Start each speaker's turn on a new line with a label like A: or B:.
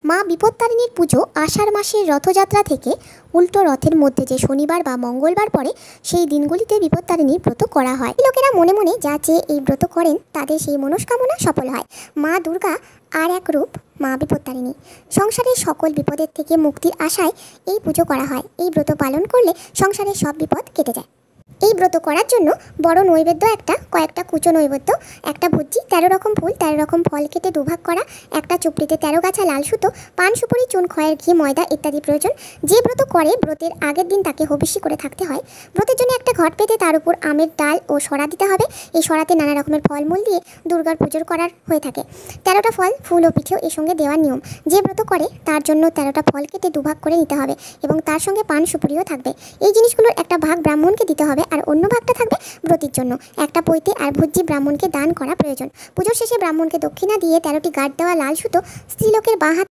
A: মা বিপত্তারিণীর পুজো আষাঢ় মাসের রথযাত্রা থেকে উল্টো রথের মধ্যে যে শনিবার বা মঙ্গলবার পড়ে সেই দিনগুলিতে বিপত্তারিণীর ব্রত করা হয়। লোকেরা মনে মনে যা চেয়ে এই ব্রত করেন তাদের সেই মনস্কামনা সফল হয়। মা দুর্গা আর এক রূপ মা বিপত্তারিণী। সংসারের সকল বিপদের থেকে মুক্তির আশায় এই পুজো করা হয়। এই ব্রত পালন করলে সংসারের সব বিপদ কেটে যায়। এই ব্রত করার জন্য বড় নৈবেদ্য কয়েকটা কুচো নৈবেদ্য, একটা ভুজি, 13 রকম ফুল, 13 রকম ফল কেটে দুভাগ করা, একটা চুপড়িতে 13 গাছা লাল সুতো, পান সুপুরি, চুন, খয়ের ঘি, ময়দা ইত্যাদি প্রয়োজন। যে ব্রত করে ব্রতের আগের দিন তাকে হবিষ্যি করে থাকতে হয়। ব্রতের জন্য একটা ঘট পেতে তার উপর আমের ডাল ও সরা দিতে হবে। এই সরাতে নানা রকমের ফলমূল দিয়ে দুর্গার পুজো করার হয়ে থাকে। 13টা ফল, ফুল ও পিঠেও এর সঙ্গে দেওয়ার নিয়ম। যে ব্রত করে তার জন্য 13টা ফল কেটে দুভাগ করে নিতে হবে এবং তার সঙ্গে পান সুপুরিও থাকবে। এই জিনিসগুলোর একটা ভাগ ব্রাহ্মণকে দিতে হবে আর অন্য ভাগটা থাকবে ব্রতির জন্য। একটা পৈতে আর ভুজি ব্রাহ্মণকে দান করা প্রয়োজন। পুজোর শেষে ব্রাহ্মণকে দক্ষিণা দিয়ে 13টি গাঁট দেওয়া লাল সুতো স্ত্রীলোকের বাঁ হাত